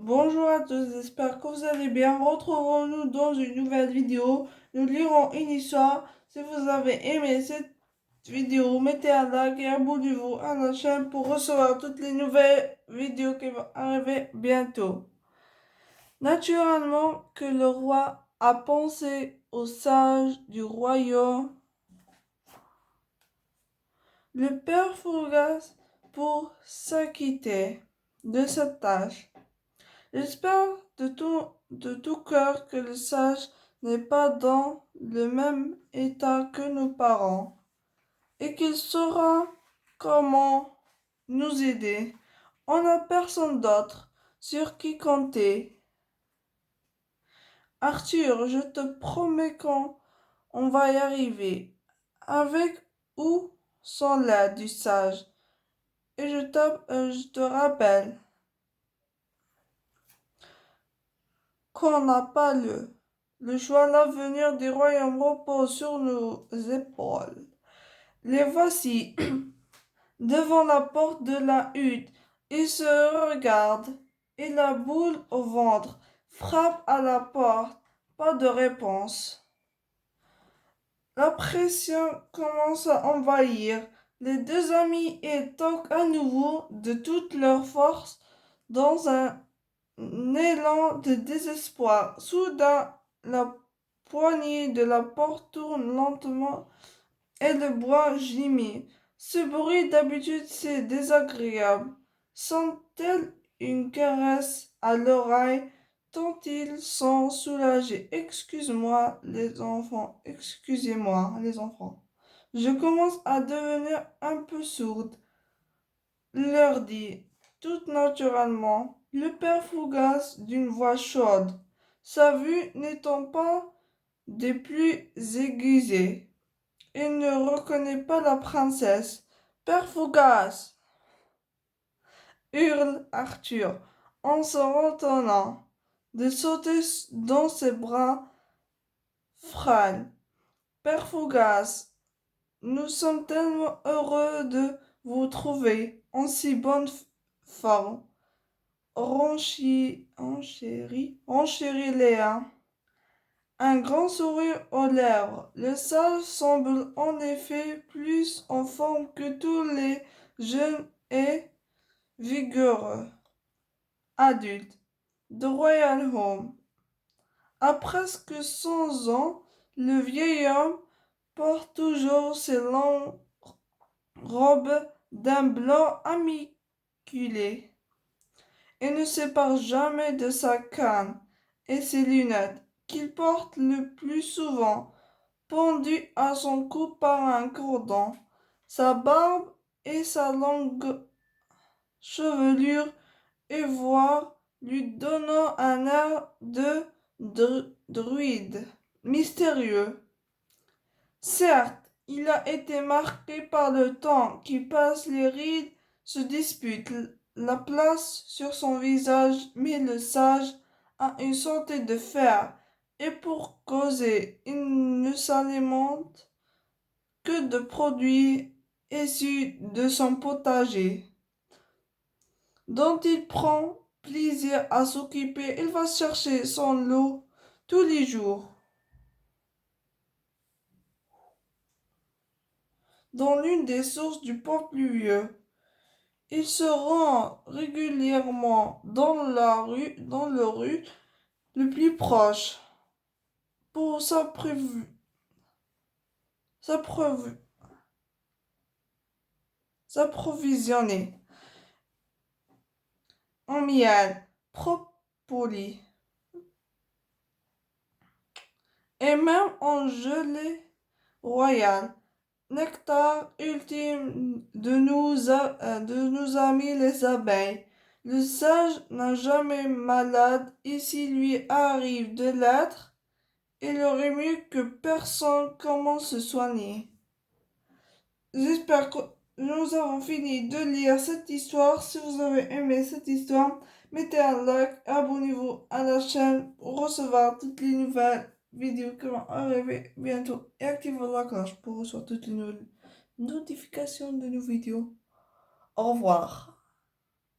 Bonjour à tous, j'espère que vous allez bien. Retrouvons-nous dans une nouvelle vidéo. Nous lirons une histoire. Si vous avez aimé cette vidéo, mettez un like et abonnez-vous à la chaîne pour recevoir toutes les nouvelles vidéos qui vont arriver bientôt. Naturellement que le roi a pensé aux sages du royaume, le père Fougas, pour s'acquitter de cette tâche. J'espère de tout cœur que le sage n'est pas dans le même état que nos parents et qu'il saura comment nous aider. On n'a personne d'autre sur qui compter. Arthur, je te promets qu'on va y arriver, avec ou sans l'aide du sage. Et je te rappelle qu'on n'a pas le choix. L'avenir du royaume repose sur nos épaules. Les voici devant la porte de la hutte. Ils se regardent et la boule au ventre frappe à la porte. Pas de réponse. La pression commence à envahir. Les deux amis et toquent à nouveau de toute leur force dans un élan de désespoir. Soudain, la poignée de la porte tourne lentement et le bois gémit. Ce bruit d'habitude c'est désagréable. Sent-elle une caresse à l'oreille tant ils sont soulagés. Excusez-moi les enfants. Je commence à devenir un peu sourde, leur dit tout naturellement le père Fougas d'une voix chaude, sa vue n'étant pas des plus aiguisées. Il ne reconnaît pas la princesse. Père Fougas, hurle Arthur en se retenant de sauter dans ses bras frêles. Père Fougas, nous sommes tellement heureux de vous trouver en si bonne forme. Renchérit Léa, un grand sourire aux lèvres. Le sage semble en effet plus en forme que tous les jeunes et vigoureux adultes de Royal Home. À presque 100 ans, le vieil homme porte toujours ses longues robes d'un blanc immaculé et ne sépare jamais de sa canne et ses lunettes, qu'il porte le plus souvent pendues à son cou par un cordon. Sa barbe et sa longue chevelure ivoire lui donnant un air de druide mystérieux. Certes, il a été marqué par le temps qui passe, les rides se disputent la place sur son visage, mais le sage a une santé de fer, et pour causer, il ne s'alimente que de produits issus de son potager, dont il prend plaisir à s'occuper. Il va chercher son lot tous les jours dans l'une des sources du port pluvieux. Il se rend régulièrement dans le rue le plus proche pour s'approvisionner en miel, propolis et même en gelée royale, nectar ultime de nos amis les abeilles. Le sage n'a jamais malade, et s'il lui arrive de l'être, il aurait mieux que personne comment se soigner. J'espère que nous avons fini de lire cette histoire. Si vous avez aimé cette histoire, mettez un like, abonnez-vous à la chaîne pour recevoir toutes les nouvelles vidéos qui vont arriver bientôt et activez la cloche pour recevoir toutes les notifications de nos vidéos. Au revoir.